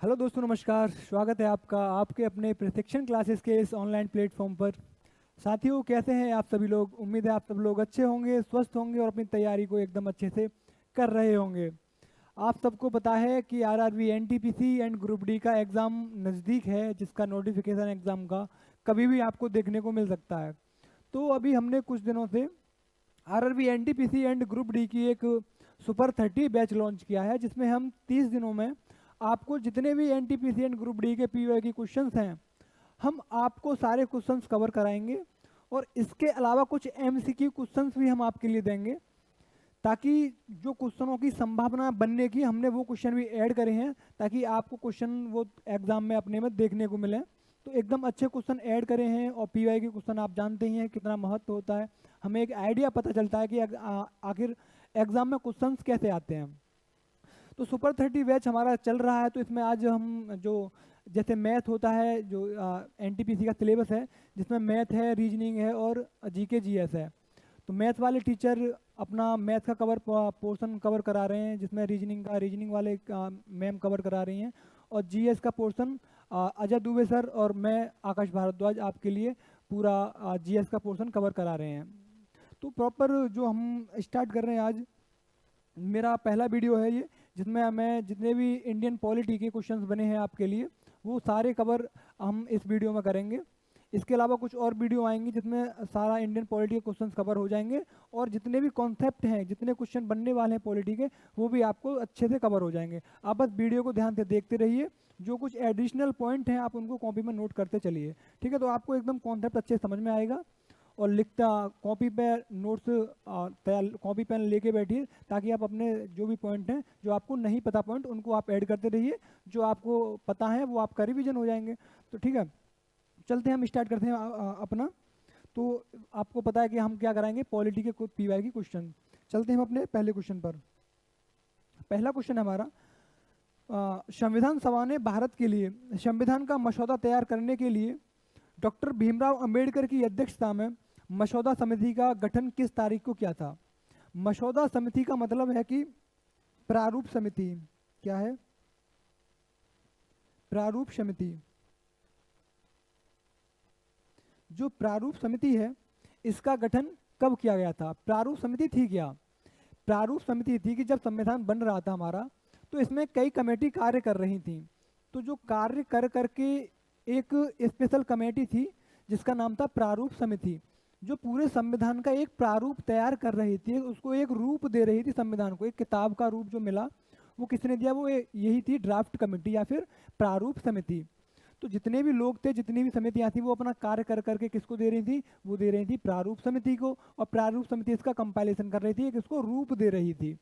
Hello दोस्तों, नमस्कार। स्वागत है आपका आपके अपने प्रशिक्षण क्लासेस के इस ऑनलाइन प्लेटफॉर्म पर। साथियों, कैसे हैं आप सभी लोग? उम्मीद है आप सब लोग अच्छे होंगे, स्वस्थ होंगे और अपनी तैयारी को एकदम अच्छे से कर रहे होंगे। आप सबको पता है कि RRB, NTPC and group D का एग्ज़ाम नज़दीक है, जिसका नोटिफिकेशन एग्ज़ाम का कभी भी आपको देखने को मिल सकता है। तो अभी हमने कुछ दिनों से RRB, NTPC and group D की एक सुपर 30 बैच लॉन्च किया है, जिसमें हम 30 दिनों में आपको जितने भी एनटीपीसी एंड ग्रुप डी के पीओए की क्वेश्चंस हैं, हम आपको सारे क्वेश्चंस कवर कराएंगे। और इसके अलावा कुछ एमसीक्यू क्वेश्चंस भी हम आपके लिए देंगे, ताकि जो क्वेश्चनों की संभावना बनने की, हमने वो क्वेश्चन भी ऐड करे हैं ताकि आपको क्वेश्चन वो एग्जाम में अपने में देखने को मिले। तो एकदम अच्छे क्वेश्चन ऐड करे हैं। और पीवाई के क्वेश्चन आप जानते ही हैं कितना महत्व होता है, हमें एक आइडिया पता चलता है कि आखिर एग्जाम में क्वेश्चंस कैसे आते हैं। तो सुपर 30 बैच हमारा चल रहा है। तो इसमें आज हम जो जैसे मैथ होता है, जो एनटीपीसी का सिलेबस है, जिसमें मैथ है, रीजनिंग है और जीके जीएस है। तो मैथ वाले टीचर अपना मैथ का कवर पोर्शन कवर करा रहे हैं, जिसमें रीजनिंग वाले मैम कवर करा रही हैं। और जीएस का पोर्शन अजय दुबे सर और मैं आकाश भारद्वाज आपके लिए पूरा जीएस का पोर्शन कवर करा रहे हैं। तो प्रॉपर जो हम स्टार्ट कर रहे हैं आज, मेरा पहला वीडियो है ये, जिसमें मैं जितने भी इंडियन पॉलिटी के क्वेश्चंस बने हैं आपके लिए, वो सारे कवर हम इस वीडियो में करेंगे। इसके अलावा कुछ और वीडियो आएंगी जिसमें सारा इंडियन पॉलिटी के क्वेश्चंस कवर हो जाएंगे, और जितने भी कॉन्सेप्ट हैं, जितने क्वेश्चन बनने वाले हैं पॉलिटी के, वो भी आपको अच्छे से कवर हो जाएंगे। आप बस वीडियो को ध्यान से देखते रहिए। जो कुछ एडिशनल पॉइंट हैं आप उनको कॉपी में नोट करते चलिए, ठीक है? तो आपको एकदम कॉन्सेप्ट अच्छे से समझ में आएगा। और लिखता कॉपी पे नोट्स तैयार, कॉपी पेन लेके बैठिए, ताकि आप अपने जो भी पॉइंट हैं, जो आपको नहीं पता पॉइंट, उनको आप ऐड करते रहिए। जो आपको पता है वो आपका रिवीजन हो जाएंगे। तो ठीक है, चलते हैं, हम स्टार्ट करते हैं अपना। तो आपको पता है कि हम क्या कराएंगे, पॉलिटी के कुछ पीवाई की क्वेश्चन। चलते हैं हम अपने पहले क्वेश्चन पर। पहला क्वेश्चन है हमारा, संविधान सभा ने भारत के लिए संविधान का मसौदा तैयार करने के लिए डॉक्टर भीमराव अंबेडकर की अध्यक्षता में मसौदा समिति का गठन किस तारीख को किया था? मसौदा समिति का मतलब है कि प्रारूप समिति। क्या है? प्रारूप समिति। जो प्रारूप समिति है, इसका गठन कब किया गया था? प्रारूप समिति थी क्या? प्रारूप समिति थी कि जब संविधान बन रहा था हमारा, तो इसमें कई कमेटी कार्य कर रही थी। तो जो कार्य कर करके एक स्पेशल कमेटी थी, जिसका नाम था प्रारूप समिति, जो पूरे संविधान का एक प्रारूप तैयार कर रही थी, उसको एक रूप दे रही थी। संविधान को एक किताब का रूप जो मिला, वो किसने दिया? वो यही थी, ड्राफ्ट कमेटी या फिर प्रारूप समिति। तो जितने भी लोग थे, जितनी भी समितियां थी, वो अपना कार्य कर करके किसको दे रही थी? वो दे रही थी प्रारूप समिति को। और प्रारूप समिति इसका कंपाइलेशन कर रही थी, एक इसको रूप दे रही थी।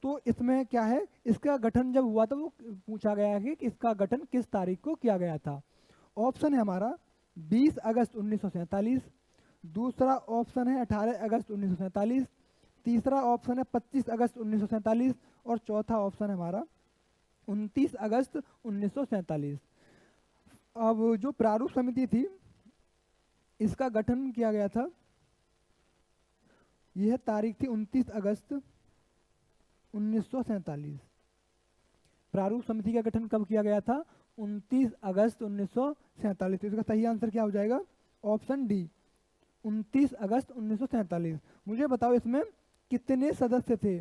तो इसमें क्या है, इसका गठन जब हुआ था, वो पूछा गया है कि इसका गठन किस तारीख को किया गया था। ऑप्शन है हमारा 20 अगस्त 1947, दूसरा ऑप्शन है 18 अगस्त 1947, तीसरा ऑप्शन है 25 अगस्त 1947, और चौथा ऑप्शन है हमारा 29 अगस्त 1947। अब जो प्रारूप समिति थी, इसका गठन किया गया था, यह तारीख थी 29 अगस्त 1947। प्रारूप समिति का गठन कब किया गया था? 29 अगस्त 1947। तो इसका सही आंसर क्या हो जाएगा? ऑप्शन डी, 29 अगस्त 1947। मुझे बताओ, इसमें कितने सदस्य थे?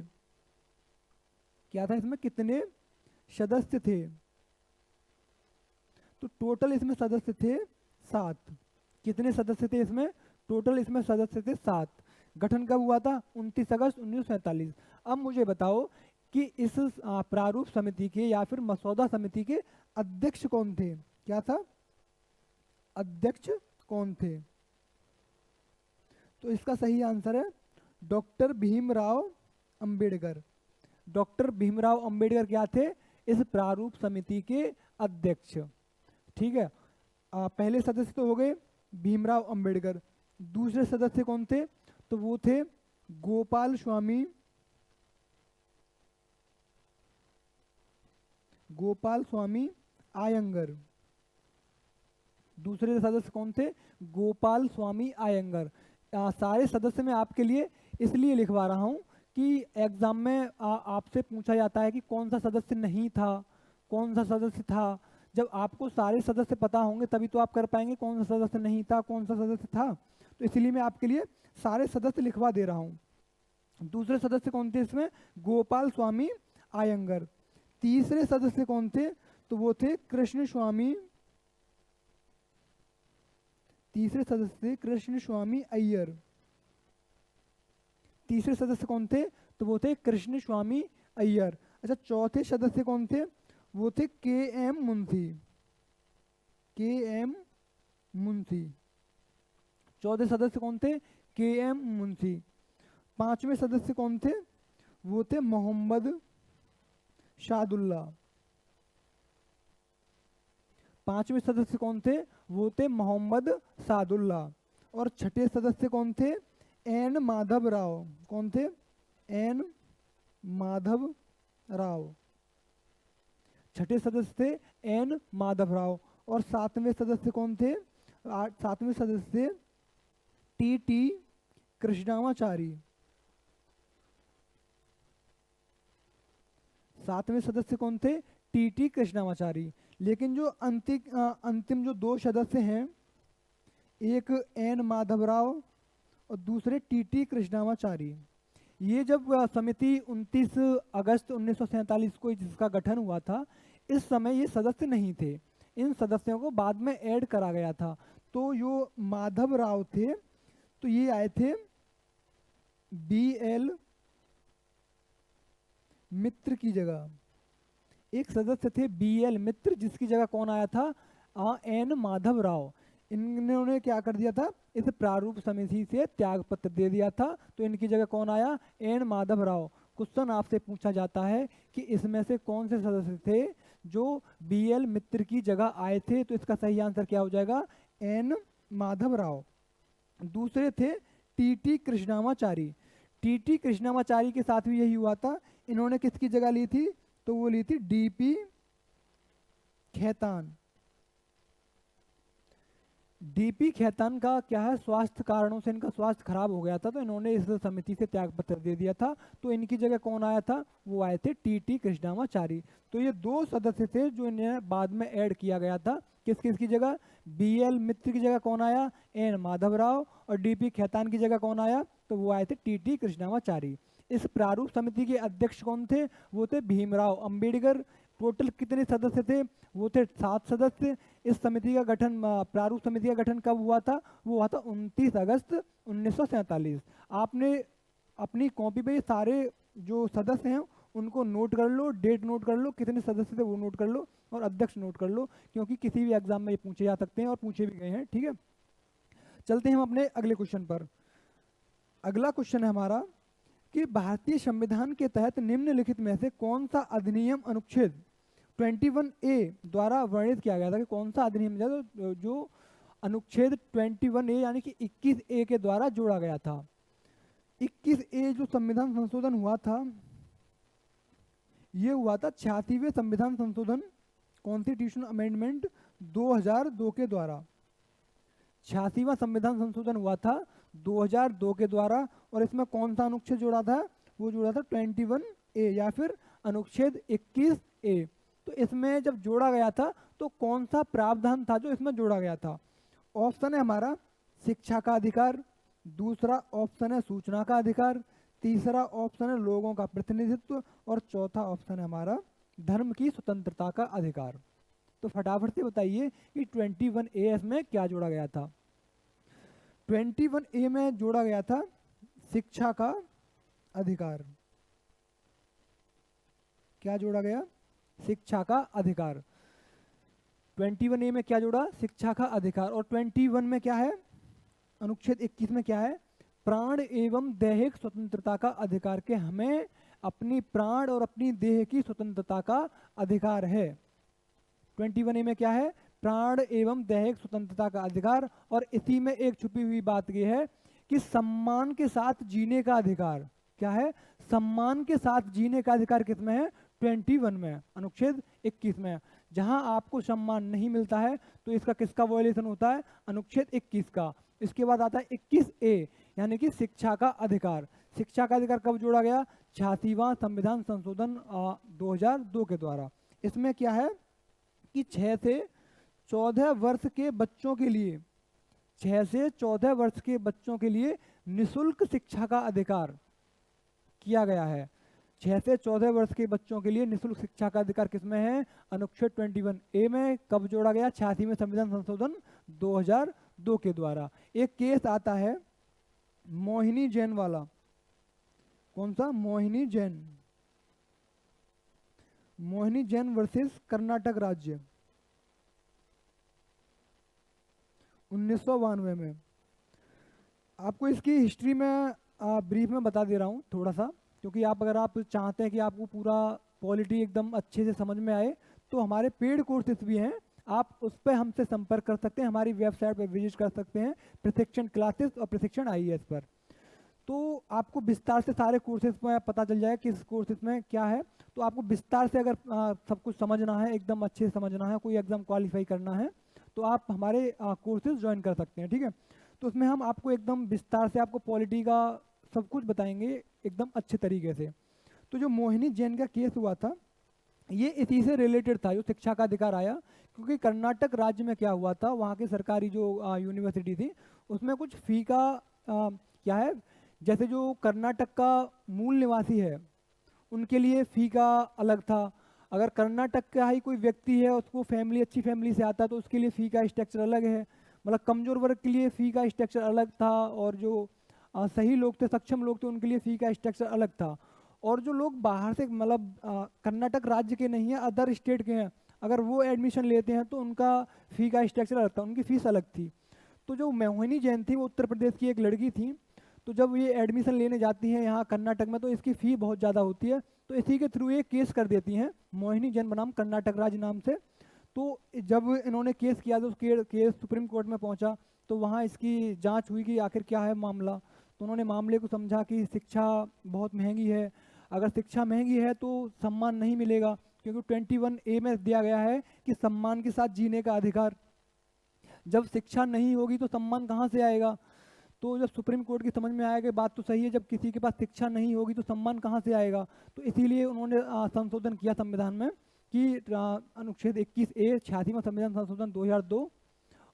क्या था इसमें, कितने सदस्य थे? तो टोटल इसमें सदस्य थे 7। कितने सदस्य थे इसमें? टोटल इसमें सदस्य थे 7। गठन कब हुआ था? 29 अगस्त 1947। अब मुझे बताओ कि इस प्रारूप समिति के या फिर मसौदा समिति के अध्यक्ष कौन थे? क्या था? अध्यक्ष कौन थे? तो इसका सही आंसर है डॉक्टर भीमराव अंबेडकर। डॉक्टर भीमराव अंबेडकर क्या थे? इस प्रारूप समिति के अध्यक्ष। ठीक है, पहले सदस्य तो हो गए भीमराव अंबेडकर। दूसरे सदस्य कौन थे? तो वो थे गोपाल स्वामी, गोपाल स्वामी आयंगर। दूसरे सदस्य कौन थे? गोपाल स्वामी आयंगर। सारे सदस्य मैं आपके लिए इसलिए लिखवा रहा हूं कि एग्जाम में आपसे पूछा जाता है कि कौन सा सदस्य नहीं था, कौन सा सदस्य था। जब आपको सारे सदस्य पता होंगे तभी तो आप कर पाएंगे कौन सा सदस्य नहीं था, कौन सा सदस्य था। तो इसलिए मैं आपके लिए सारे सदस्य लिखवा दे रहा हूँ। दूसरे सदस्य कौन थे इसमें, गोपाल स्वामी आयंगर। तीसरे सदस्य कौन थे, तो वो थे कृष्ण स्वामी, तीसरे सदस्य थे कृष्ण स्वामी अय्यर। तीसरे सदस्य कौन थे, तो वो थे कृष्ण स्वामी अय्यर। अच्छा, चौथे सदस्य कौन थे, वो थे के एम मुंशी, के एम मुंशी। चौथे सदस्य कौन थे, के एम मुंशी। पांचवें सदस्य कौन थे, वो थे मोहम्मद शादुल्ला। पांचवें सदस्य कौन थे, वो थे मोहम्मद सादुल्ला। और छठे सदस्य कौन थे, एन माधव राव। कौन थे, एन माधव राव। छठे सदस्य थे एन माधव राव। और सातवें सदस्य कौन थे, सातवें सदस्य थे टी टी कृष्णामाचारी। सातवें सदस्य कौन थे, टी टी कृष्णामाचारी। लेकिन जो अंतिम जो दो सदस्य हैं, एक एन माधव राव और दूसरे टी टी कृष्णामाचारी, ये जब समिति 29 अगस्त 1947 को जिसका गठन हुआ था, इस समय ये सदस्य नहीं थे। इन सदस्यों को बाद में ऐड करा गया था। तो जो माधव राव थे, तो ये आए थे BL मित्र की जगह। एक सदस्य थे BL मित्र, जिसकी जगह कौन आया था, एन माधव राव। इन्होंने क्या कर दिया था, इस प्रारूप समिति से त्याग पत्र दे दिया था। तो इनकी जगह कौन आया, एन माधव राव। क्वेश्चन आपसे पूछा जाता है कि इसमें से कौन से सदस्य थे जो BL मित्र की जगह आए थे, तो इसका सही आंसर क्या हो जाएगा, एन माधव राव। दूसरे थे टी कृष्णामाचारी। टी कृष्णामाचारी के साथ भी यही हुआ था। इन्होंने किसकी जगह ली थी, तो वो ली थी DP खेतान। DP खेतान का क्या है, स्वास्थ्य कारणों से इनका स्वास्थ्य खराब हो गया था, तो इन्होंने इस समिति से त्याग पत्र दे दिया था। तो इनकी जगह कौन आया था, वो आए थे टी कृष्णामाचारी। तो ये दो सदस्य थे जो इन्हें बाद में ऐड किया गया था। किस किस की जगह, BL मित्र की जगह कौन आया, एन माधव राव। और DP खेतान की जगह कौन आया, तो वो आए थे टी कृष्णामाचारी। इस प्रारूप समिति के अध्यक्ष कौन थे, वो थे भीमराव अंबेडकर। टोटल कितने सदस्य थे, वो थे 7 सदस्य। इस समिति का गठन, प्रारूप समिति का गठन कब हुआ था, वो हुआ था 29 अगस्त 1947। आपने अपनी कॉपी पे सारे जो सदस्य हैं उनको नोट कर लो, डेट नोट कर लो, कितने सदस्य थे वो नोट कर लो, और अध्यक्ष नोट कर लो, क्योंकि किसी भी एग्जाम में ये पूछे जा सकते हैं और पूछे भी गए हैं। ठीक है, चलते हैं हम अपने अगले क्वेश्चन पर। अगला क्वेश्चन है हमारा कि भारतीय संविधान के तहत निम्नलिखित में से कौन सा अधिनियम अनुच्छेद 21A द्वारा वर्णित किया गया था, कि कौन सा अधिनियम जो अनुच्छेद 21A यानी कि 21A के द्वारा जोड़ा गया था। 21A जो संविधान संशोधन हुआ था, ये हुआ था 86वें संविधान संशोधन, कॉन्स्टिट्यूशन अमेंडमेंट 2002 के द्वारा। 86वां संविधान संशोधन हुआ था 2002 के द्वारा। और इसमें कौन सा अनुच्छेद जोड़ा था, वो जोड़ा था 21A या फिर अनुच्छेद 21A। तो इसमें जब जोड़ा गया था तो कौन सा प्रावधान था जो इसमें जोड़ा गया था। ऑप्शन है हमारा शिक्षा का अधिकार, दूसरा ऑप्शन है सूचना का अधिकार, तीसरा ऑप्शन है लोगों का प्रतिनिधित्व, और चौथा ऑप्शन है हमारा धर्म की स्वतंत्रता का अधिकार। तो फटाफट से बताइए कि 21A में क्या जोड़ा गया था। 21A में जोड़ा गया था शिक्षा का अधिकार। क्या जोड़ा गया, शिक्षा का अधिकार। 21A में क्या जोड़ा, शिक्षा का अधिकार। और 21 में क्या है, अनुच्छेद 21 में क्या है, प्राण एवं दैहिक स्वतंत्रता का अधिकार, के हमें अपनी प्राण और अपनी देह की स्वतंत्रता का अधिकार है। 21A में क्या है, प्राण एवं दैहिक स्वतंत्रता का अधिकार। और इसी में एक छुपी हुई बात यह है कि सम्मान के साथ जीने का अधिकार। क्या है, सम्मान के साथ जीने का अधिकार किसमें है, 21 में, अनुच्छेद 21 में। जहां आपको सम्मान नहीं मिलता है तो इसका किसका वायलेशन होता है, अनुच्छेद 21 का। इसके बाद आता है 21A यानी कि शिक्षा का अधिकार। शिक्षा का अधिकार कब जोड़ा गया, 86वां संविधान संशोधन 2002 के द्वारा। इसमें क्या है कि 6 से 14 वर्ष के बच्चों के लिए 6 से 14 वर्ष के बच्चों के लिए निशुल्क शिक्षा का अधिकार किया गया है। 6 से 14 वर्ष के बच्चों के लिए निशुल्क शिक्षा का अधिकार किसमें है? अनुच्छेद 21A में। कब जोड़ा गया? 86वें संविधान संशोधन 2002 के द्वारा। एक केस आता है मोहिनी जैन वाला। कौन सा? मोहिनी जैन। मोहिनी जैन वर्सेस कर्नाटक राज्य 1992 में। आपको इसकी हिस्ट्री में ब्रीफ में बता दे रहा हूँ थोड़ा सा, क्योंकि अगर आप चाहते हैं कि आपको पूरा पॉलिटी एकदम अच्छे से समझ में आए तो हमारे पेड कोर्सेज भी हैं, आप उस पर हमसे संपर्क कर सकते हैं, हमारी वेबसाइट पर विजिट कर सकते हैं, प्रशिक्षण क्लासेस और प्रशिक्षण IAS पर। तो आपको विस्तार से सारे कोर्सेज में पता चल जाएगा किस कोर्सेज में क्या है। तो आपको विस्तार से अगर सब कुछ समझना है, एकदम अच्छे से समझना है, कोई एग्जाम क्वालिफाई करना है, तो आप हमारे कोर्सेज ज्वाइन कर सकते हैं, ठीक है। तो उसमें हम आपको एकदम विस्तार से आपको पॉलिटी का सब कुछ बताएंगे एकदम अच्छे तरीके से। तो जो मोहिनी जैन का केस हुआ था ये इसी से रिलेटेड था, जो शिक्षा का अधिकार आया, क्योंकि कर्नाटक राज्य में क्या हुआ था, वहाँ की सरकारी जो यूनिवर्सिटी थी उसमें कुछ फी का क्या है, जैसे जो कर्नाटक का मूल निवासी है उनके लिए फ़ी का अलग था। अगर कर्नाटक का ही कोई व्यक्ति है, उसको फैमिली अच्छी फैमिली से आता है तो उसके लिए फ़ी का स्ट्रक्चर अलग है। मतलब कमज़ोर वर्ग के लिए फ़ी का स्ट्रक्चर अलग था, और जो सही लोग थे, सक्षम लोग थे, उनके लिए फ़ी का स्ट्रक्चर अलग था। और जो लोग बाहर से मतलब कर्नाटक राज्य के नहीं हैं, अदर स्टेट के हैं, अगर वो एडमिशन लेते हैं तो उनका फ़ी का स्ट्रक्चर अलग था, उनकी फ़ीस अलग थी। तो जो मोहिनी जैन थी वो उत्तर प्रदेश की एक लड़की थी, तो जब ये एडमिशन लेने जाती हैं यहाँ कर्नाटक में तो इसकी फ़ी बहुत ज़्यादा होती है, तो इसी के थ्रू ये केस कर देती हैं मोहिनी जैन बनाम कर्नाटक राज्य नाम से। तो जब इन्होंने केस किया तो उस केस सुप्रीम कोर्ट में पहुंचा, तो वहाँ इसकी जांच हुई कि आखिर क्या है मामला। तो उन्होंने मामले को समझा कि शिक्षा बहुत महंगी है, अगर शिक्षा महंगी है तो सम्मान नहीं मिलेगा, क्योंकि 21A में दिया गया है कि सम्मान के साथ जीने का अधिकार। जब शिक्षा नहीं होगी तो सम्मान कहाँ से आएगा? तो जब सुप्रीम कोर्ट की समझ में आया कि बात तो सही है, जब किसी के पास शिक्षा नहीं होगी तो सम्मान कहाँ से आएगा, तो इसीलिए उन्होंने संशोधन किया संविधान में कि अनुच्छेद 21A 86वां संविधान संशोधन 2002,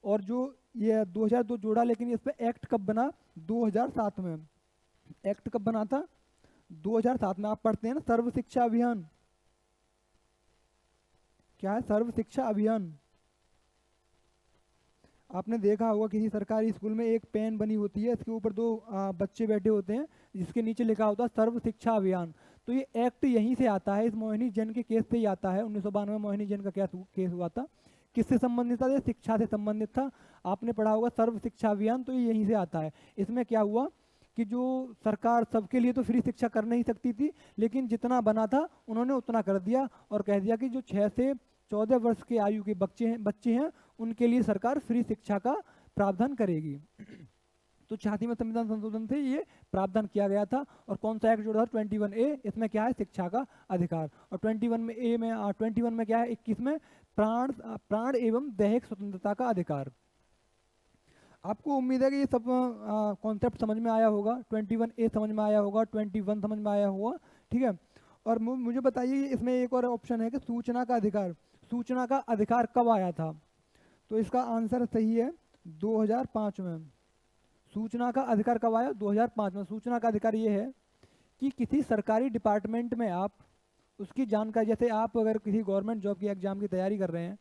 और जो ये 2002 जोड़ा, लेकिन इस पर एक्ट कब बना? 2007 में। एक्ट कब बना था? 2007 में। आप पढ़ते हैं ना सर्व शिक्षा अभियान, क्या है सर्व शिक्षा अभियान? आपने देखा होगा किसी सरकारी स्कूल में एक पेन बनी होती है, इसके ऊपर दो बच्चे बैठे होते हैं, जिसके नीचे लिखा होता है सर्व शिक्षा अभियान। तो ये एक्ट यहीं से आता है, इस मोहिनी जैन के केस से ही आता है। 1992 में मोहिनी जैन का केस हुआ था। किससे संबंधित था? ये शिक्षा से संबंधित था। आपने पढ़ा होगा सर्व शिक्षा अभियान, तो ये यहीं से आता है। इसमें क्या हुआ कि जो सरकार सबके लिए तो फ्री शिक्षा कर नहीं सकती थी, लेकिन जितना बना था उन्होंने उतना कर दिया और कह दिया कि जो 6 से 14 वर्ष के आयु के बच्चे हैं उनके लिए सरकार फ्री शिक्षा का प्रावधान करेगी। तो 86वें संविधान संशोधन से ये प्रावधान किया गया था। और कौन सा एक्ट जोड़ा था? 21A। इसमें क्या है? शिक्षा का अधिकार। और 21 में क्या है? 21 में प्राण एवं दैहिक स्वतंत्रता का अधिकार। आपको उम्मीद है कि ये सब कॉन्सेप्ट समझ में आया होगा, 21A समझ में आया होगा, 21 समझ में आया होगा, ठीक है। और मुझे बताइए, इसमें एक और ऑप्शन है कि सूचना का अधिकार। सूचना का अधिकार कब आया था? तो इसका आंसर सही है 2005 में। सूचना का अधिकार कब आया? 2005 में। सूचना का अधिकार ये है कि किसी सरकारी डिपार्टमेंट में आप उसकी जानकारी, जैसे आप अगर किसी गवर्नमेंट जॉब की एग्जाम की तैयारी कर रहे हैं,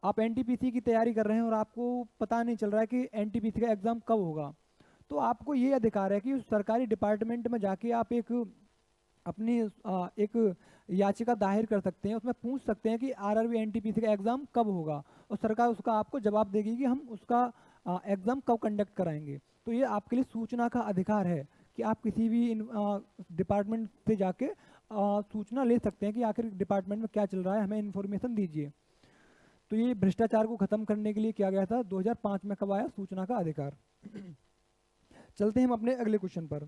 आप NTPC की तैयारी कर रहे हैं और आपको पता नहीं चल रहा है कि NTPC का एग्ज़ाम कब होगा, तो आपको ये अधिकार है कि उस सरकारी डिपार्टमेंट में जाके आप अपनी एक याचिका दायर कर सकते हैं, उसमें पूछ सकते हैं कि RRB NTPC का एग्ज़ाम कब होगा, और सरकार उसका आपको जवाब देगी कि हम उसका एग्ज़ाम कब कंडक्ट कराएंगे। तो ये आपके लिए सूचना का अधिकार है कि आप किसी भी डिपार्टमेंट से जाके सूचना ले सकते हैं कि आखिर डिपार्टमेंट में क्या चल रहा है, हमें इन्फॉर्मेशन दीजिए। तो ये भ्रष्टाचार को खत्म करने के लिए किया गया था। 2005 में कब आया सूचना का अधिकार? चलते हैं हम अपने अगले क्वेश्चन पर।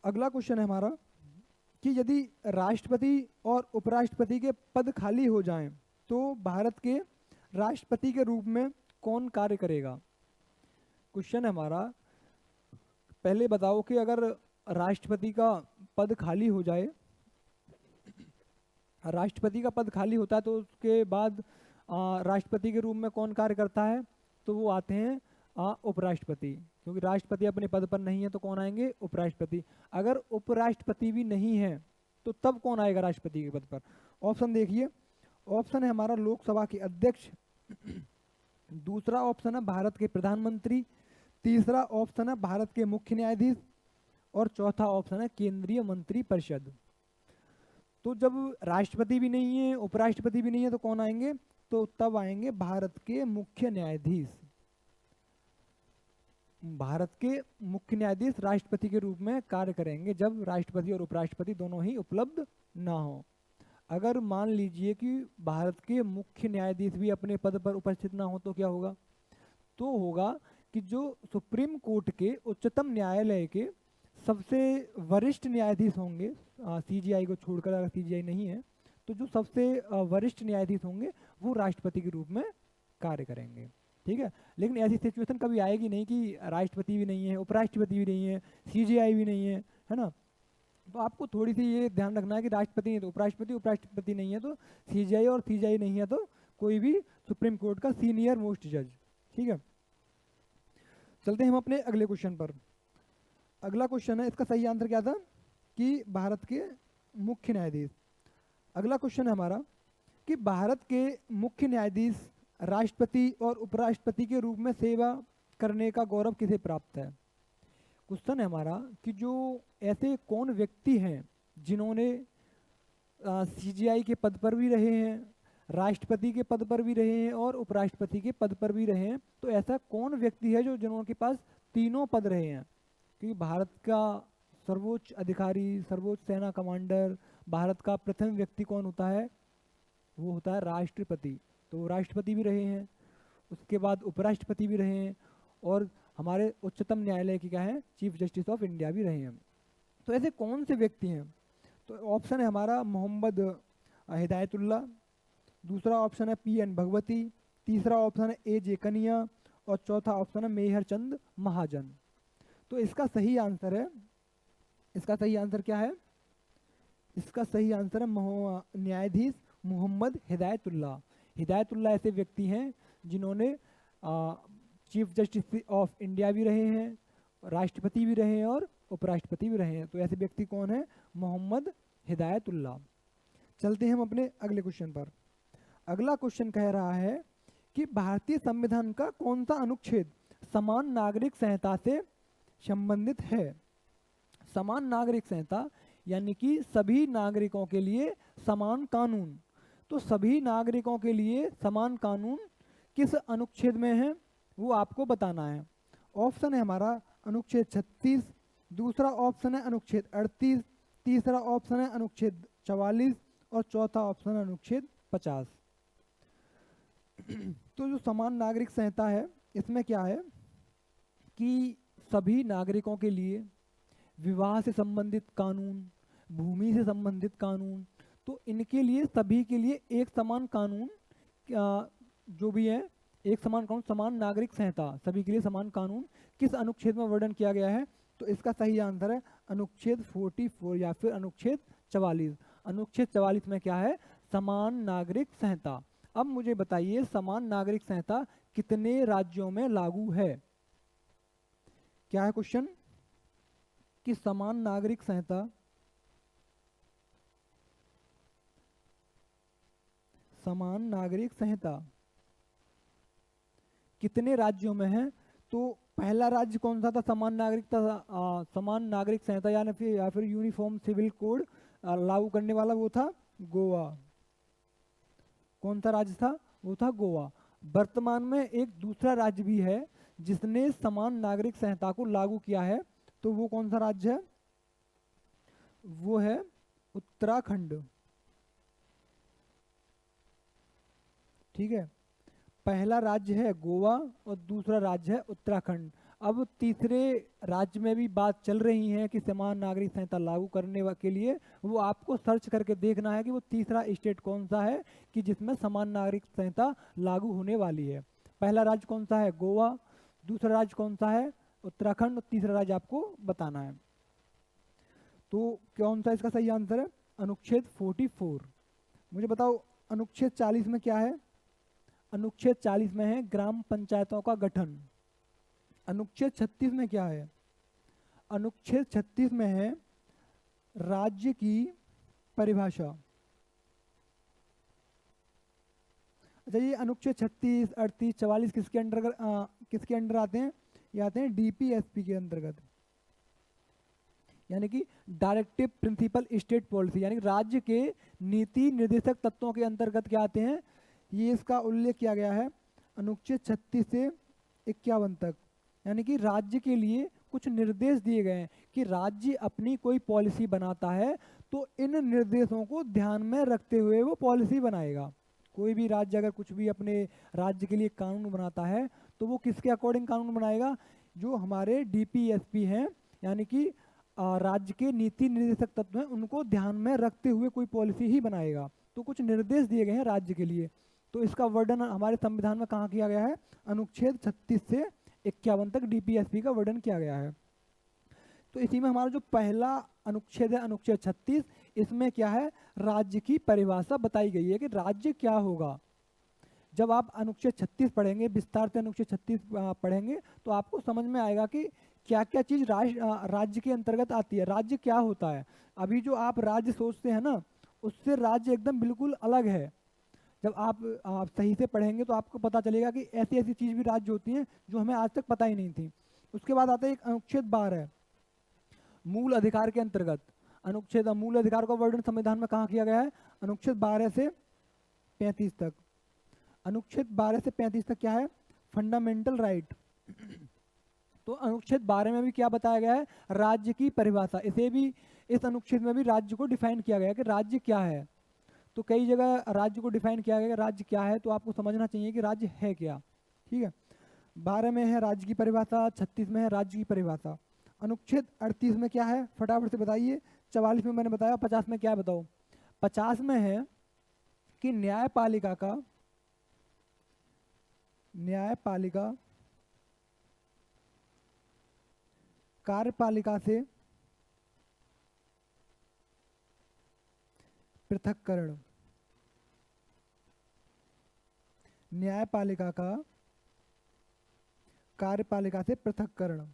अगला क्वेश्चन है हमारा कि यदि राष्ट्रपति और उपराष्ट्रपति के पद खाली हो जाएं तो भारत के राष्ट्रपति के रूप में कौन कार्य करेगा? क्वेश्चन है हमारा, पहले बताओ कि अगर राष्ट्रपति का पद खाली हो जाए राष्ट्रपति का पद खाली होता है तो उसके बाद राष्ट्रपति के रूप में कौन कार्य करता है, तो वो आते हैं उपराष्ट्रपति। क्योंकि राष्ट्रपति अपने पद पर नहीं है तो कौन आएंगे, उपराष्ट्रपति। अगर उपराष्ट्रपति भी नहीं है तो तब कौन आएगा राष्ट्रपति के पद पर। ऑप्शन देखिए, ऑप्शन है हमारा लोकसभा के अध्यक्ष, दूसरा ऑप्शन है भारत के प्रधानमंत्री, तीसरा ऑप्शन है भारत के मुख्य न्यायाधीश, और चौथा ऑप्शन है केंद्रीय मंत्री परिषद। तो जब राष्ट्रपति भी नहीं है, उपराष्ट्रपति भी नहीं है, तो कौन आएंगे, तो तब आएंगे भारत के मुख्य न्यायाधीश। भारत के मुख्य न्यायाधीश राष्ट्रपति के रूप में कार्य करेंगे जब राष्ट्रपति और उपराष्ट्रपति दोनों ही उपलब्ध ना हो। अगर मान लीजिए कि भारत के मुख्य न्यायाधीश भी अपने पद पर उपस्थित ना हो तो क्या होगा, तो होगा कि जो सुप्रीम कोर्ट के उच्चतम न्यायालय के सबसे वरिष्ठ न्यायाधीश होंगे, सीजीआई को छोड़कर, अगर सीजीआई नहीं है तो जो सबसे वरिष्ठ न्यायाधीश होंगे वो राष्ट्रपति के रूप में कार्य करेंगे। ठीक है, लेकिन ऐसी सिचुएशन कभी आएगी नहीं कि राष्ट्रपति भी नहीं है, उपराष्ट्रपति भी नहीं है, सीजीआई भी नहीं है ना। तो आपको थोड़ी सी ये ध्यान रखना है कि राष्ट्रपति नहीं है तो उपराष्ट्रपति, उपराष्ट्रपति नहीं है तो सीजीआई, और सीजीआई नहीं है तो कोई भी सुप्रीम कोर्ट का सीनियर मोस्ट जज। ठीक है, चलते हैं हम अपने अगले क्वेश्चन पर। अगला क्वेश्चन है, इसका सही आंसर क्या था कि भारत के मुख्य न्यायाधीश। अगला क्वेश्चन है हमारा कि भारत के मुख्य न्यायाधीश राष्ट्रपति और उपराष्ट्रपति के रूप में सेवा करने का गौरव किसे प्राप्त है। क्वेश्चन है हमारा कि जो ऐसे कौन व्यक्ति हैं जिन्होंने सीजीआई के पद पर भी रहे हैं, राष्ट्रपति के पद पर भी रहे हैं और उपराष्ट्रपति के पद पर भी रहे हैं। तो ऐसा कौन व्यक्ति है जो जिनके पास तीनों पद रहे हैं। क्योंकि भारत का सर्वोच्च अधिकारी, सर्वोच्च सेना कमांडर, भारत का प्रथम व्यक्ति कौन होता है, वो होता है राष्ट्रपति। तो राष्ट्रपति भी रहे हैं, उसके बाद उपराष्ट्रपति भी रहे हैं, और हमारे उच्चतम न्यायालय के क्या है, चीफ जस्टिस ऑफ इंडिया भी रहे हैं। तो ऐसे कौन से व्यक्ति हैं, तो ऑप्शन है हमारा मोहम्मद हिदायतुल्लाह, दूसरा ऑप्शन है PN भगवती, तीसरा ऑप्शन है AJ कनिया, और चौथा ऑप्शन है मेहर चंद महाजन। तो इसका सही आंसर है, इसका सही आंसर क्या है, इसका सही आंसर है न्यायाधीश मोहम्मद हिदायतुल्लाह। हिदायतुल्लाह ऐसे व्यक्ति हैं जिन्होंने चीफ जस्टिस ऑफ इंडिया भी रहे हैं, राष्ट्रपति भी रहे हैं और उपराष्ट्रपति भी रहे हैं। तो ऐसे व्यक्ति कौन है, मोहम्मद हिदायतुल्लाह। चलते हैं हम अपने अगले क्वेश्चन पर। अगला क्वेश्चन कह रहा है कि भारतीय संविधान का कौन सा अनुच्छेद समान नागरिक संहिता से संबंधित है। समान नागरिक संहिता यानी कि सभी नागरिकों के लिए समान कानून। तो सभी नागरिकों के लिए समान कानून किस अनुच्छेद में है वो आपको बताना है। ऑप्शन है हमारा अनुच्छेद 36, दूसरा ऑप्शन है अनुच्छेद 38, तीसरा ऑप्शन है अनुच्छेद 44 और चौथा ऑप्शन है अनुच्छेद 50। तो जो समान नागरिक संहिता है इसमें क्या है कि सभी नागरिकों के लिए विवाह से संबंधित कानून, भूमि से संबंधित कानून, तो इनके लिए सभी के लिए एक समान कानून जो भी है, एक समान कानून, समान नागरिक संहिता, सभी के लिए समान कानून किस अनुच्छेद में वर्णन किया गया है। तो इसका सही आंसर है अनुच्छेद 44 या फिर अनुच्छेद 44। अनुच्छेद 44 में क्या है, समान नागरिक संहिता। अब मुझे बताइए समान नागरिक संहिता कितने राज्यों में लागू है। क्या है क्वेश्चन कि समान नागरिक संहिता कितने राज्यों में है। तो पहला राज्य कौन सा था समान नागरिक संहिता या फिर यूनिफॉर्म सिविल कोड लागू करने वाला, वो था गोवा। कौन सा राज्य था, वो था गोवा। वर्तमान में एक दूसरा राज्य भी है जिसने समान नागरिक संहिता को लागू किया है, तो वो कौन सा राज्य है, वो है उत्तराखंड। ठीक है, पहला राज्य है गोवा और दूसरा राज्य है उत्तराखंड। अब तीसरे राज्य में भी बात चल रही है कि समान नागरिक संहिता लागू करने के लिए वो आपको सर्च करके देखना है कि वो तीसरा स्टेट कौन सा है कि जिसमें समान नागरिक संहिता लागू होने वाली है। पहला राज्य कौन सा है, गोवा, दूसरा राज्य कौन सा है, उत्तराखंड, और तीसरा राज्य आपको बताना है। तो कौन सा इसका सही आंसर है, अनुच्छेद 44। मुझे बताओ अनुच्छेद 40 में क्या है? अनुच्छेद 40 में है ग्राम पंचायतों का गठन। अनुच्छेद 36 में क्या है? अनुच्छेद 36 में है राज्य की परिभाषा। अच्छा, ये अनुच्छेद 36, 38, 44 किसके अंडर आते हैं? ये आते हैं डीपीएसपी के अंतर्गत, यानी कि डायरेक्टिव प्रिंसिपल स्टेट पॉलिसी, यानी राज्य के नीति निर्देशक तत्वों के अंतर्गत क्या आते हैं? ये इसका उल्लेख किया गया है अनुच्छेद 36 से 51 तक, यानी कि राज्य के लिए कुछ निर्देश दिए गए हैं कि राज्य अपनी कोई पॉलिसी बनाता है तो इन निर्देशों को ध्यान में रखते हुए वो पॉलिसी बनाएगा। कोई भी राज्य अगर कुछ भी अपने राज्य के लिए कानून बनाता है तो वो किसके अकॉर्डिंग कानून बनाएगा? जो हमारे डीपीएसपी हैं, यानी कि राज्य के नीति निर्देशक तत्व हैं, उनको ध्यान में रखते हुए कोई पॉलिसी ही बनाएगा। तो कुछ निर्देश दिए गए हैं राज्य के लिए, तो इसका वर्णन हमारे संविधान में कहाँ किया गया है? अनुच्छेद 36 से 51 तक डीपीएसपी का वर्णन किया गया है। तो इसी में हमारा जो पहला अनुच्छेद है, अनुच्छेद 36, इसमें क्या है? राज्य की परिभाषा बताई गई है कि राज्य क्या होगा। जब आप अनुच्छेद 36 पढ़ेंगे, विस्तार से अनुच्छेद 36 पढ़ेंगे, तो आपको समझ में आएगा कि क्या क्या चीज़ राज्य के अंतर्गत आती है, राज्य क्या होता है। अभी जो आप राज्य सोचते हैं ना, उससे राज्य एकदम बिल्कुल अलग है। जब आप सही से पढ़ेंगे तो आपको पता चलेगा कि ऐसी ऐसी चीज़ भी राज्य होती हैं जो हमें आज तक पता ही नहीं थी। उसके बाद आता है एक अनुच्छेद 12, मूल अधिकार के अंतर्गत। मूल अधिकार का वर्णन संविधान में कहाँ किया गया है? अनुच्छेद 12 से 35 तक। अनुच्छेद 12 से 35 तक क्या है? Fundamental right. तो अनुच्छेद 12 में भी क्या बताया गया है? राज्य की परिभाषा। इस अनुच्छेद में भी राज्य को डिफाइन किया गया है कि राज्य क्या है। तो कई जगह राज्य को डिफाइन किया गया है राज्य क्या है, तो आपको समझना चाहिए कि राज्य है क्या। ठीक है, 12 में है राज्य की परिभाषा, 36 में है राज्य की परिभाषा। अनुच्छेद 38 में क्या है? फटाफट से बताइए। 44 में मैंने बताया, 50 में क्या है बताओ? 50 में है कि न्यायपालिका कार्यपालिका से पृथक्करण। न्यायपालिका का कार्यपालिका से पृथक्करण,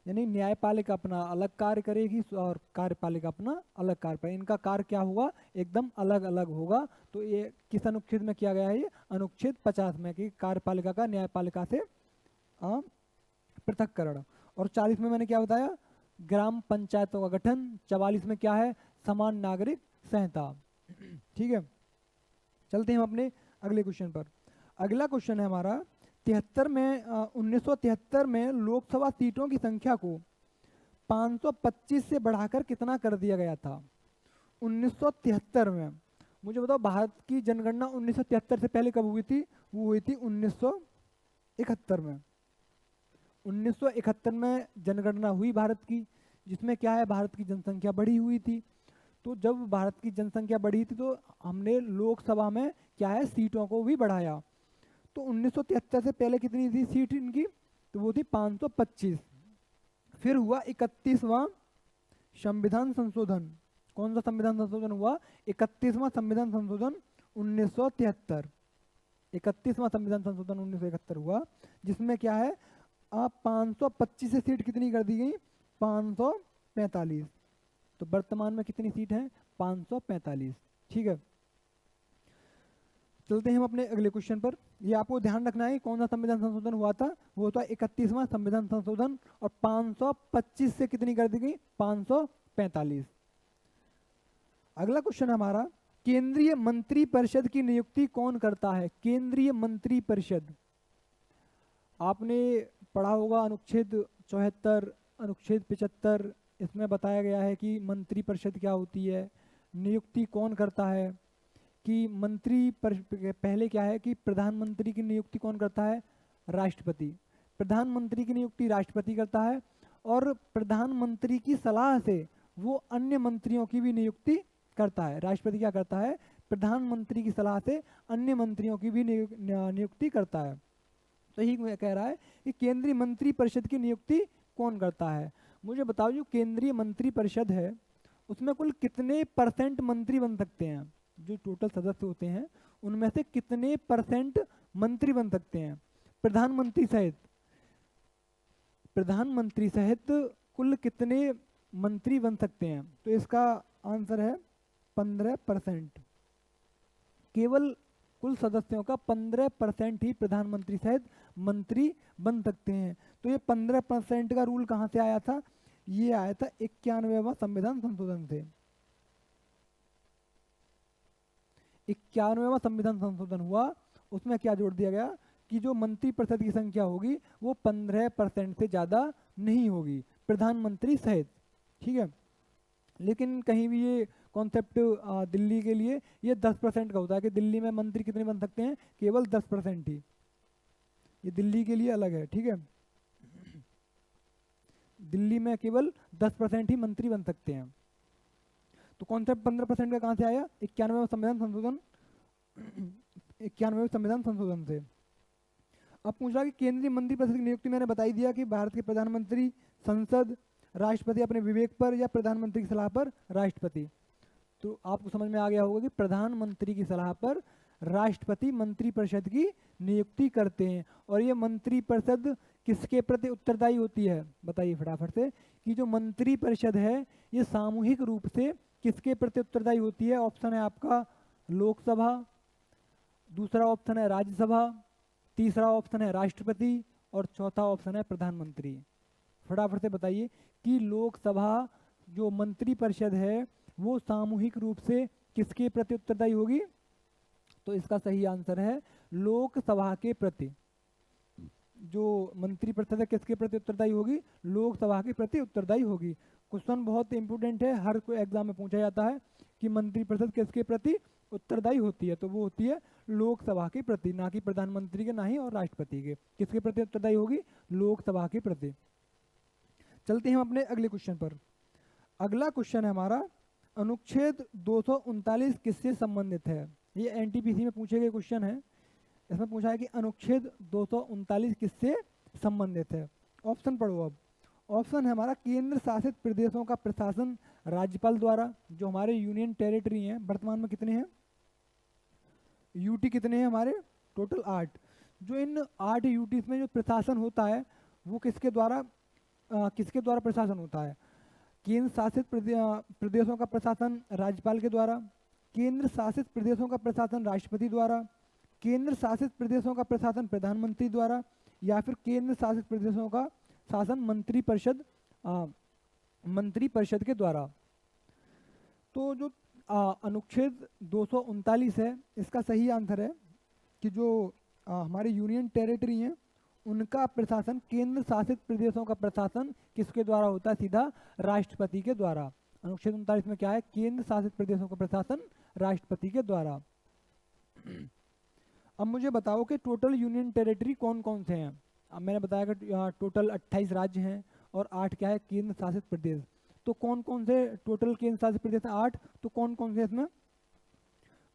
यानी न्यायपालिका अपना अलग कार्य करेगी और कार्यपालिका अपना अलग कार्य करेगी। इनका कार्य क्या होगा? एकदम अलग अलग होगा। तो ये किस अनुच्छेद में किया गया है? ये अनुच्छेद 50 में, कि कार्यपालिका का न्यायपालिका से पृथक्करण। और 40 में मैंने क्या बताया? ग्राम पंचायतों का गठन। 44 में क्या है? समान नागरिक संहिता। ठीक है, चलते हैं हम अपने अगले क्वेश्चन पर। अगला क्वेश्चन है हमारा 1973 में लोकसभा सीटों की संख्या को 525 से बढ़ाकर कितना कर दिया गया था? 1973 में। मुझे बताओ भारत की जनगणना 1973 से पहले कब हुई थी? वो हुई थी 1971 में। 1971 में जनगणना हुई भारत की, जिसमें क्या है? भारत की जनसंख्या बढ़ी हुई थी। तो जब भारत की जनसंख्या बढ़ी थी तो हमने लोकसभा में क्या है? सीटों को भी बढ़ाया। तो 1973 से पहले कितनी थी सीट इनकी? तो वो थी 525। फिर हुआ 31वां संविधान संशोधन। कौन सा संविधान संशोधन हुआ? 31वां संविधान संशोधन 1973। 31वां संविधान संशोधन 1971 हुआ, जिसमें क्या है? 525 से सीट कितनी कर दी गई? 545। तो वर्तमान में कितनी सीट है? 545। ठीक है, चलते हैं हम अपने अगले क्वेश्चन पर। ये आपको ध्यान रखना है कौन सा संविधान संशोधन हुआ था। वो था 31वां संविधान संशोधन, और 525 से कितनी कर दी गई? 545। अगला क्वेश्चन हमारा, केंद्रीय मंत्री परिषद की नियुक्ति कौन करता है? केंद्रीय मंत्री परिषद आपने पढ़ा होगा, अनुच्छेद 74, अनुच्छेद 75, इसमें बताया गया है कि मंत्री परिषद क्या होती है, नियुक्ति कौन करता है। कि पहले क्या है कि प्रधानमंत्री की नियुक्ति कौन करता है? राष्ट्रपति। प्रधानमंत्री की नियुक्ति राष्ट्रपति करता है, और प्रधानमंत्री की सलाह से वो अन्य मंत्रियों की भी नियुक्ति करता है। राष्ट्रपति क्या करता है? प्रधानमंत्री की सलाह से अन्य मंत्रियों की भी नियुक्ति करता है। तो यही कह रहा है कि केंद्रीय मंत्री परिषद की नियुक्ति कौन करता है। मुझे बताओ, जो केंद्रीय मंत्री परिषद है उसमें कुल कितने परसेंट मंत्री बन सकते हैं? जो टोटल सदस्य होते हैं उनमें से कितने परसेंट मंत्री बन सकते हैं प्रधानमंत्री सहित? प्रधानमंत्री सहित कुल कितने मंत्री बन सकते हैं? तो इसका आंसर है 15%। केवल कुल सदस्यों का 15% ही प्रधानमंत्री सहित मंत्री बन सकते हैं। तो ये 15% का रूल कहाँ से आया था? ये आया था 91वां संविधान संशोधन से। 91वां संविधान संशोधन हुआ, उसमें क्या जोड़ दिया गया कि जो मंत्री परिषद की संख्या होगी वो 15% से ज़्यादा नहीं होगी प्रधानमंत्री सहित। ठीक है, लेकिन कहीं भी ये कॉन्सेप्ट दिल्ली के लिए ये 10% का होता है कि दिल्ली में मंत्री कितने बन सकते हैं? केवल 10% ही। ये दिल्ली के लिए अलग है। ठीक है, दिल्ली में केवल 10% ही मंत्री बन सकते हैं। तो कॉन्सेप्ट 15% का कहाँ से आया? 91वें संविधान संशोधन 91वें संविधान संशोधन से। अब पूछ रहा कि केंद्रीय मंत्रिपरिषद की नियुक्ति मैंने बताई दिया कि भारत के प्रधानमंत्री, संसद, राष्ट्रपति अपने विवेक पर या प्रधानमंत्री की सलाह पर राष्ट्रपति। तो आपको समझ में आ गया होगा कि प्रधानमंत्री की सलाह पर राष्ट्रपति मंत्रिपरिषद की नियुक्ति करते हैं। और ये मंत्रिपरिषद किसके प्रति उत्तरदायी होती है? बताइए फटाफट से कि जो मंत्रिपरिषद है ये सामूहिक रूप से किसके प्रति उत्तरदायी होती है? ऑप्शन है आपका लोकसभा, दूसरा ऑप्शन है राज्यसभा, तीसरा ऑप्शन है राष्ट्रपति और चौथा ऑप्शन है प्रधानमंत्री। फटाफट से बताइए कि लोकसभा जो मंत्रिपरिषद है वो सामूहिक रूप से किसके प्रति उत्तरदायी होगी? तो इसका सही आंसर है लोकसभा के प्रति। जो मंत्रिपरिषद है किसके प्रति उत्तरदायी होगी? लोकसभा के प्रति उत्तरदायी होगी। क्वेश्चन बहुत इंपॉर्टेंट है, हर कोई एग्जाम में पूछा जाता है कि मंत्रिपरिषद किसके प्रति उत्तरदायी होती है? तो वो होती है लोकसभा के प्रति, ना कि प्रधानमंत्री के, ना ही और राष्ट्रपति के। किसके प्रति उत्तरदायी होगी? लोकसभा के प्रति। चलते हैं हम अपने अगले क्वेश्चन पर। अगला क्वेश्चन है हमारा अनुच्छेद 239 किससे संबंधित है? ये एनटीपीसी में पूछे गए क्वेश्चन है। इसमें पूछा है कि अनुच्छेद 239 किससे संबंधित है? ऑप्शन पढ़ो। अब ऑप्शन है हमारा केंद्र शासित प्रदेशों का प्रशासन राज्यपाल द्वारा। जो हमारे यूनियन टेरिटरी हैं वर्तमान में कितने हैं? यूटी कितने हैं हमारे? टोटल 8। जो इन 8 यूटीज में जो प्रशासन होता है वो किसके द्वारा प्रशासन होता है? केंद्र शासित प्रदेशों का प्रशासन राज्यपाल के द्वारा, केंद्र शासित प्रदेशों का प्रशासन राष्ट्रपति द्वारा, केंद्र शासित प्रदेशों का प्रशासन प्रधानमंत्री द्वारा, या फिर केंद्र शासित प्रदेशों का शासन मंत्री परिषद के द्वारा। तो जो अनुच्छेद 239 है इसका सही आंसर है कि जो हमारे यूनियन टेरिटरी हैं उनका प्रशासन, केंद्र शासित प्रदेशों का प्रशासन किसके द्वारा होता है? सीधा राष्ट्रपति के द्वारा। अनुच्छेद 39 में क्या है? केंद्र शासित प्रदेशों का प्रशासन राष्ट्रपति के द्वारा। अब मुझे बताओ कि टोटल यूनियन टेरिटरी कौन कौन से हैं? अब मैंने बताया कि टोटल 28 राज्य हैं और 8 क्या है? केंद्र शासित प्रदेश। तो कौन कौन से टोटल केंद्र शासित प्रदेश हैं? 8। तो कौन कौन से इसमें?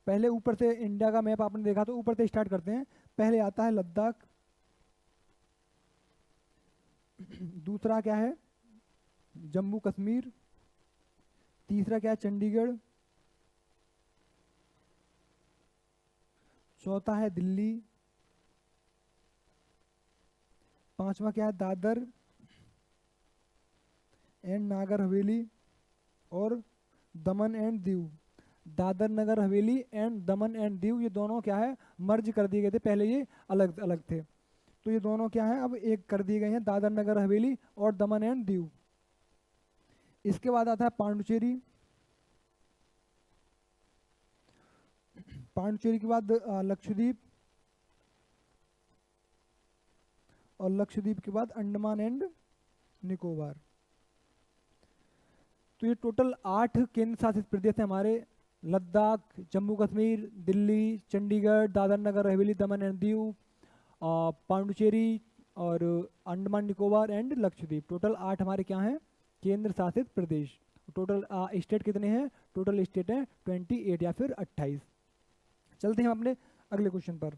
पहले ऊपर से इंडिया का मैप आपने देखा तो ऊपर से स्टार्ट करते हैं। पहले आता है लद्दाख, दूसरा क्या है? जम्मू कश्मीर, तीसरा क्या है? चंडीगढ़, चौथा है दिल्ली, पांचवा क्या है? दादर एंड नागर हवेली और दमन and Diu. Dadar Nagar Haveli and Daman and Diu ये दोनों क्या है? मर्ज कर दिए गए थे, पहले ये अलग अलग थे। तो ये दोनों क्या है? अब एक कर दिए गए हैं, दादर नगर हवेली और दमन एंड दीव। इसके बाद आता है पांडुचेरी, पांडुचेरी के बाद लक्षद्वीप, और लक्षद्वीप के बाद अंडमान एंड निकोबार। तो ये टोटल 8 केंद्र शासित प्रदेश हैं हमारे। लद्दाख, जम्मू कश्मीर, दिल्ली, चंडीगढ़, दादर नगर हवेली, दमन एंड दीव, पांडुचेरी और अंडमान निकोबार एंड लक्षद्वीप। टोटल 8 हमारे क्या हैं? केंद्र शासित प्रदेश। टोटल स्टेट कितने हैं? टोटल स्टेट हैं 28 या फिर 28। चलते हैं हम अपने अगले क्वेश्चन पर।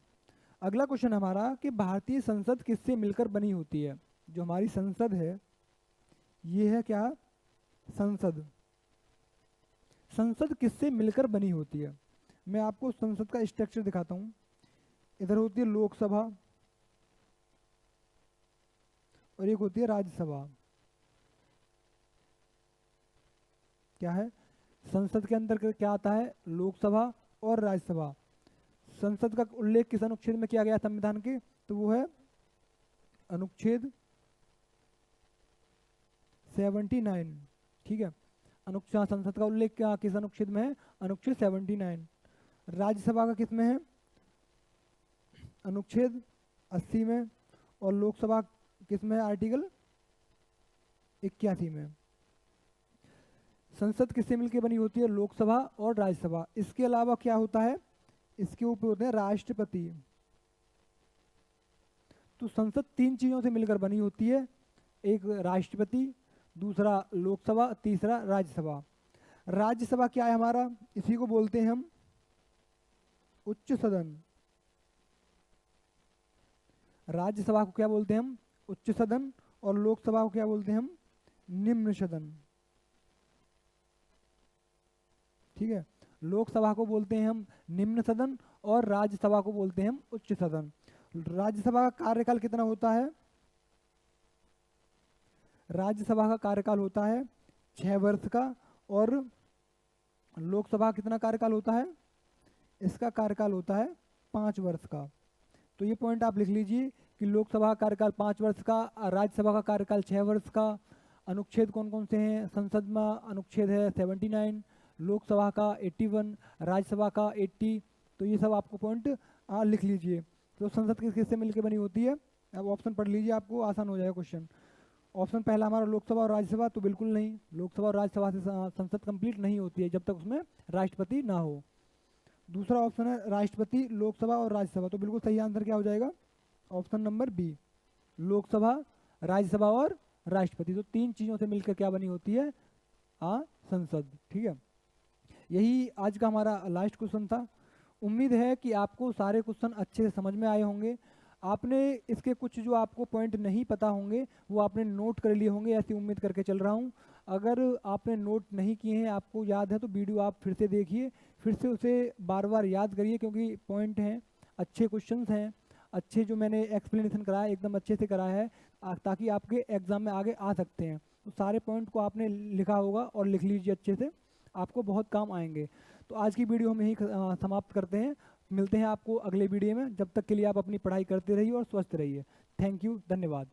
अगला क्वेश्चन हमारा कि भारतीय संसद किससे मिलकर बनी होती है? जो हमारी संसद है ये है क्या? संसद। संसद किससे मिलकर बनी होती है? मैं आपको संसद का स्ट्रक्चर दिखाता हूँ। इधर होती है लोकसभा और एक होती है राज्यसभा। क्या है? संसद के अंदर क्या आता है? लोकसभा और राज्यसभा। संसद का उल्लेख किस अनुच्छेद में किया गया संविधान के? तो वो है अनुच्छेद 79। ठीक है, अनुच्छेद संसद का उल्लेख क्या किस अनुच्छेद में है? अनुच्छेद 79। राज्यसभा का किस में है? अनुच्छेद 80 में। और लोकसभा किस में है? आर्टिकल 81 में। संसद किससे मिलकर बनी होती है? लोकसभा और राज्यसभा। इसके अलावा क्या होता है? इसके ऊपर होते हैं राष्ट्रपति। तो संसद 3 चीजों से मिलकर बनी होती है, एक राष्ट्रपति, दूसरा लोकसभा, तीसरा राज्यसभा। राज्यसभा क्या है हमारा? इसी को बोलते हैं हम उच्च सदन। राज्यसभा को क्या बोलते हैं हम? उच्च सदन। और लोकसभा को क्या बोलते हैं हम? निम्न सदन। ठीक है, लोकसभा को बोलते हैं हम निम्न सदन और राज्यसभा को बोलते हैं हम उच्च सदन। राज्यसभा का कार्यकाल कितना होता है? राज्यसभा का कार्यकाल होता है 6 वर्ष का। और लोकसभा कितना कार्यकाल होता है? इसका कार्यकाल होता है 5 वर्ष का। तो ये पॉइंट आप लिख लीजिए कि लोकसभा का कार्यकाल 5 वर्ष का, राज्यसभा का कार्यकाल 6 वर्ष का। अनुच्छेद कौन कौन से हैं संसद में? अनुच्छेद है 79, लोकसभा का 81, राज्यसभा का 80। तो ये सब आपको पॉइंट लिख लीजिए। तो संसद किससे मिलकर बनी होती है? अब ऑप्शन पढ़ लीजिए, आपको आसान हो जाएगा क्वेश्चन। ऑप्शन पहला हमारा लोकसभा और राज्यसभा, तो बिल्कुल नहीं। लोकसभा और राज्यसभा से संसद कंप्लीट नहीं होती है जब तक उसमें राष्ट्रपति ना हो। दूसरा ऑप्शन है राष्ट्रपति, लोकसभा और राज्यसभा, तो बिल्कुल सही आंसर क्या हो जाएगा? Option number B, Lok Sabha, Rajya Sabha और राष्ट्रपति। तो 3 चीजों से मिलकर क्या बनी होती है? संसद। ठीक है, यही आज का हमारा लास्ट क्वेश्चन था। उम्मीद है कि आपको सारे क्वेश्चन अच्छे से समझ में आए होंगे। आपने इसके कुछ जो आपको पॉइंट नहीं पता होंगे वो आपने नोट कर लिए होंगे, ऐसी उम्मीद करके चल रहा हूँ। अगर आपने नोट नहीं किए हैं, आपको याद है, तो वीडियो आप फिर से देखिए, फिर से उसे बार बार याद करिए, क्योंकि पॉइंट हैं, अच्छे क्वेश्चंस हैं, अच्छे जो मैंने एक्सप्लेनेशन कराया एकदम अच्छे से कराया है, ताकि आपके एग्जाम में आगे आ सकते हैं। तो सारे पॉइंट को आपने लिखा होगा और लिख लीजिए अच्छे से, आपको बहुत काम आएंगे। तो आज की वीडियो हम यहीं समाप्त करते हैं। मिलते हैं आपको अगले वीडियो में। जब तक के लिए आप अपनी पढ़ाई करते रहिए और स्वस्थ रहिए। थैंक यू, धन्यवाद।